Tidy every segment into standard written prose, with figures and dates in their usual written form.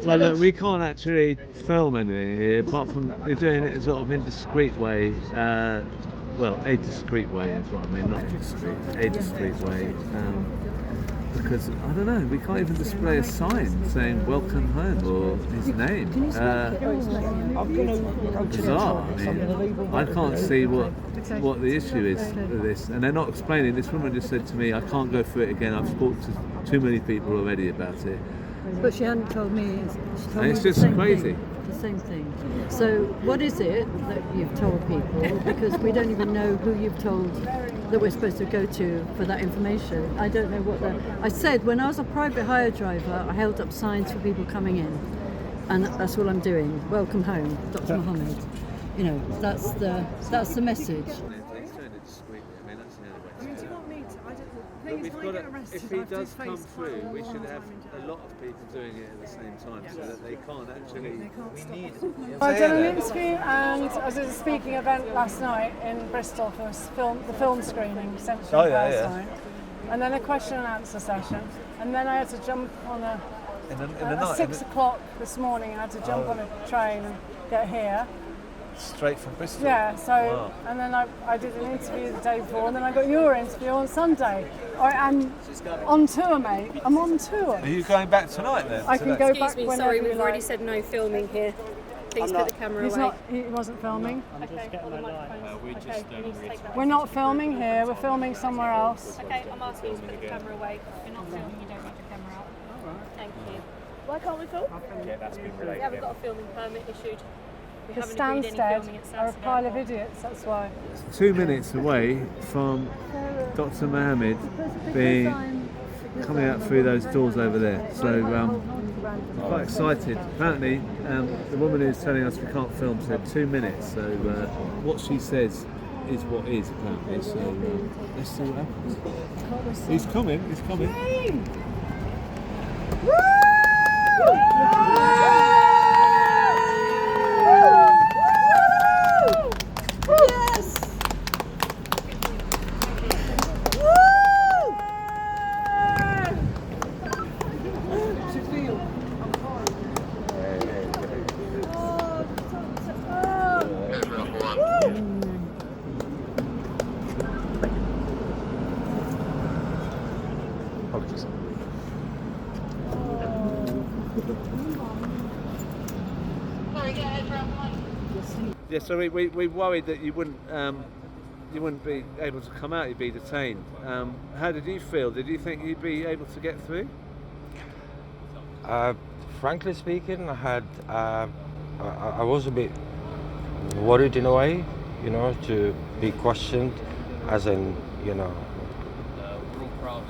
Well, look, we can't actually film anything here, apart from we're doing it sort of in a discreet way. Well, a discreet way is what I mean, not discreet, a discreet way. Because, I don't know, we can't even display a sign saying welcome home or his name. Bizarre. I mean, I can't see what the issue is with this. And they're not explaining. This woman just said to me, I can't go through it again. I've spoken to too many people already about it. But she hadn't told me. She told And it's me just the same crazy. Thing, the same thing. So what is it that you've told people? Because we don't even know who you've told that we're supposed to go to for that information. I don't know what I said when I was a private hire driver, I held up signs for people coming in. And that's all I'm doing. Welcome home, Dr. Mohamed. You know, that's the message. If he does come through, we should have a lot of people doing it at the same time so that they can't actually. I did an interview and I was at a speaking event last night in Bristol for the film screening, essentially Palestine. And then a question and answer session. And then I had to jump on at 6 o'clock this morning. I had to jump on a train and get here. Straight from Bristol? Yeah, so, wow. And then I did an interview the day before, and then I got your interview on Sunday. I'm on tour, mate. I'm on tour. Are you going back tonight then? I can go back whenever sorry, you we've like. already said no filming here. Please put the camera away. He wasn't filming. Okay, we're not filming here, we're filming somewhere else. Okay, I'm asking you to put the camera away. If you're not filming, you don't need your camera out. Thank you. Why can't we film? Yeah, that's been related. We haven't got a filming permit issued. The Stansted are a pile of idiots, that's why. 2 minutes away from Dr. Mohamed coming out through those doors over there. So I'm quite excited. Apparently, the woman who's telling us we can't film said 2 minutes. So what she says is what is, apparently. So let's see what happens. He's coming. Yeah, so we worried that you wouldn't be able to come out, you'd be detained. How did you feel? Did you think you'd be able to get through? Frankly speaking, I was a bit worried in a way, you know, to be questioned, as in, you know,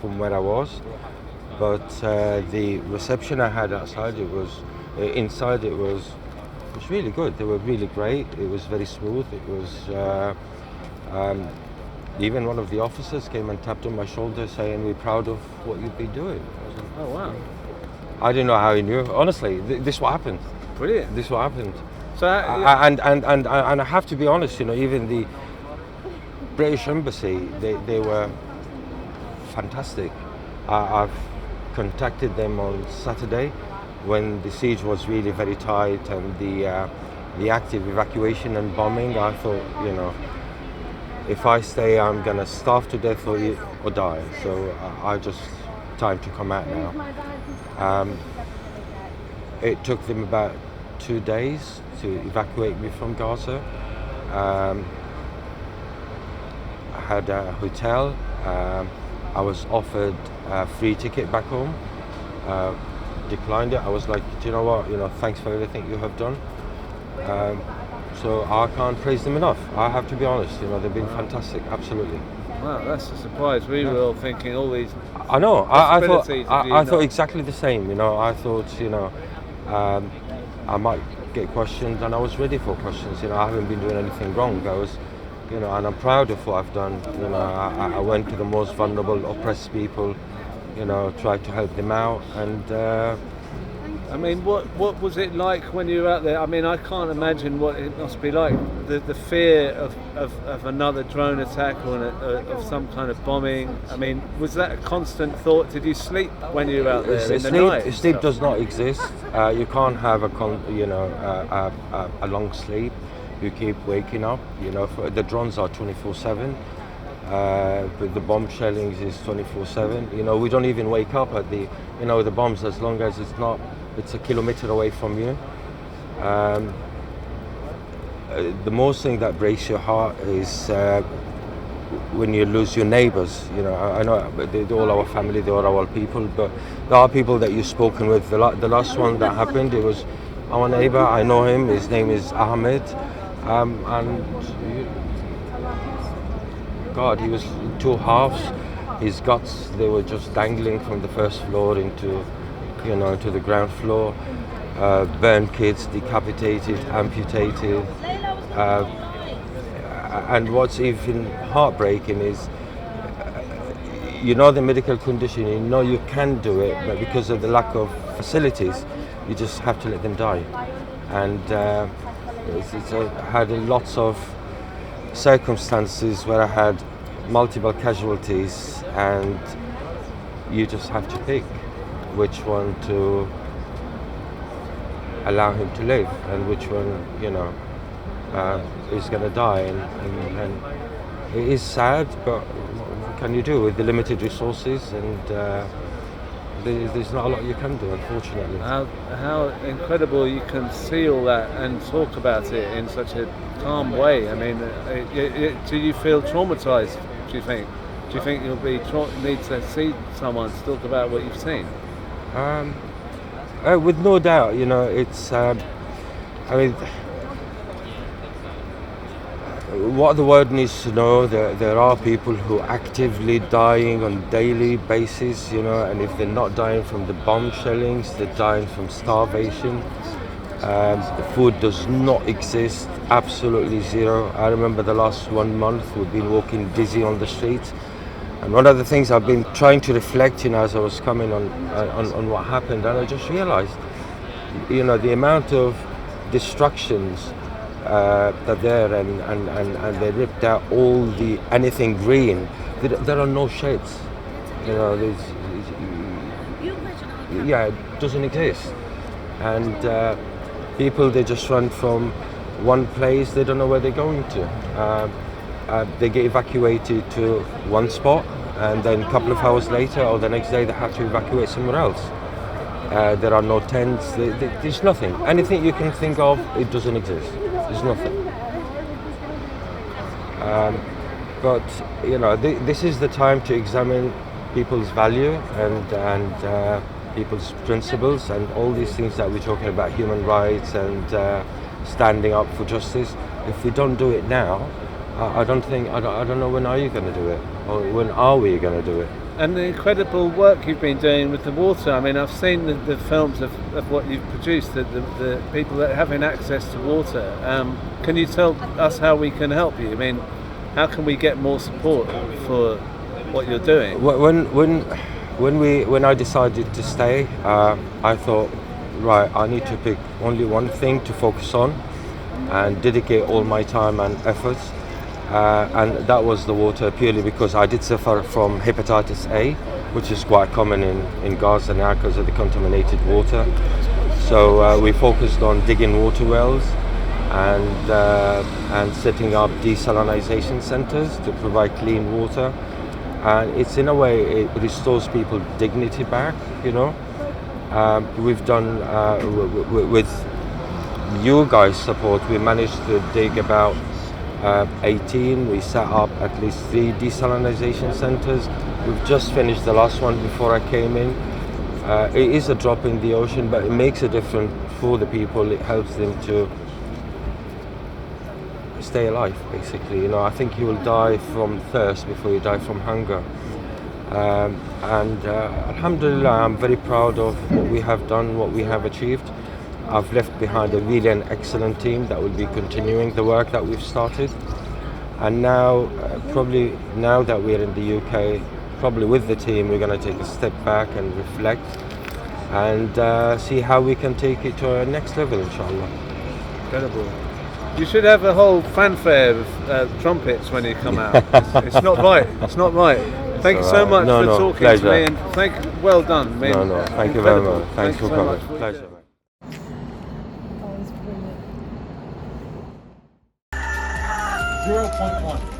from where I was. But the reception I had outside, inside it was really good. They were really great. It was very smooth. It was even one of the officers came and tapped on my shoulder saying, "We're proud of what you've been doing." Oh wow! I didn't know how he knew. Honestly, this what happened. Brilliant. This what happened. So and I have to be honest. You know, even the British Embassy, they were fantastic. I've contacted them on Saturday, when the siege was really very tight and the active evacuation and bombing. I thought, you know, if I stay, I'm gonna starve to death or die. So I just time to come out now. It took them about 2 days to evacuate me from Gaza. I had a hotel. I was offered a free ticket back home. Declined it. I was like, do you know what? You know, thanks for everything you have done. So I can't praise them enough. I have to be honest. You know, they've been fantastic. Absolutely. Wow, that's a surprise. We were all thinking all these. I know. I thought exactly the same. You know, I thought, you know, I might get questioned, and I was ready for questions. You know, I haven't been doing anything wrong. I was, you know, and I'm proud of what I've done. You know, I went to the most vulnerable, oppressed people. You know, tried to help them out, and I mean, what was it like when you were out there? I mean, I can't imagine what it must be like. The fear of another drone attack or of some kind of bombing. I mean, was that a constant thought? Did you sleep when you were out there in the night? Sleep does not exist. You can't have a long sleep. You keep waking up. The drones are 24/7. But the bomb shellings is 24/7. We don't even wake up at the bombs as long as it's a kilometer away from you. The most thing that breaks your heart is when you lose your neighbors. I know they're all our family, they're all our people, but there are people that you've spoken with. The last one that happened, it was our neighbor. I know him. His name is Mohamed, God, he was in two halves. His guts, they were just dangling from the first floor into the ground floor. Burned kids, decapitated, amputated. And what's even heartbreaking is, the medical condition, you can do it, but because of the lack of facilities, you just have to let them die. And I had lots of circumstances where I had multiple casualties, and you just have to pick which one to allow him to live and which one is going to die, and it is sad, but what can you do with the limited resources, and there's not a lot you can do, unfortunately. How incredible you can see all that and talk about it in such a calm way. I mean, do you feel traumatized, do you think? Do you think you'll need to see someone to talk about what you've seen? With no doubt, it's, what the world needs to know, there are people who are actively dying on a daily basis, and if they're not dying from the bomb shellings, they're dying from starvation. The food does not exist, absolutely zero. I remember the last 1 month we've been walking dizzy on the streets, and one of the things I've been trying to reflect, as I was coming on what happened, and I just realized, the amount of destructions that there, and they ripped out anything green. There are no sheds, it doesn't exist, and people, they just run from one place, they don't know where they're going to. They get evacuated to one spot, and then a couple of hours later or the next day they have to evacuate somewhere else. There are no tents, there's nothing. Anything you can think of, it doesn't exist. There's nothing. But this is the time to examine people's value and people's principles and all these things that we're talking about, human rights and standing up for justice. If we don't do it now, I don't know when are you going to do it, or when are we going to do it. And the incredible work you've been doing with the water. I mean, I've seen the films of what you've produced, the people that are having access to water. Can you tell us how we can help you? I mean, how can we get more support for what you're doing? When I decided to stay, I thought, right, I need to pick only one thing to focus on and dedicate all my time and efforts. And that was the water, purely because I did suffer from hepatitis A, which is quite common in Gaza now because of the contaminated water. So we focused on digging water wells and setting up desalination centers to provide clean water. And it's, in a way, it restores people dignity back, We've done, with you guys' support, we managed to dig about 18. We set up at least 3 desalination centers. We've just finished the last one before I came in. It is a drop in the ocean, but it makes a difference for the people. It helps them to stay alive, basically. I think you will die from thirst before you die from hunger. Alhamdulillah, I'm very proud of what we have done, what we have achieved. I've left behind a really an excellent team that will be continuing the work that we've started. And now, probably now that we're in the UK, probably with the team, we're going to take a step back and reflect and see how we can take it to a next level, inshallah. Incredible. You should have a whole fanfare of trumpets when you come out. It's not right. It's not right. Thank you so much for talking pleasure. to me, and well done. I mean, Thank you very incredible. much. Thanks for so coming. much. Pleasure. That was brilliant. 0.1.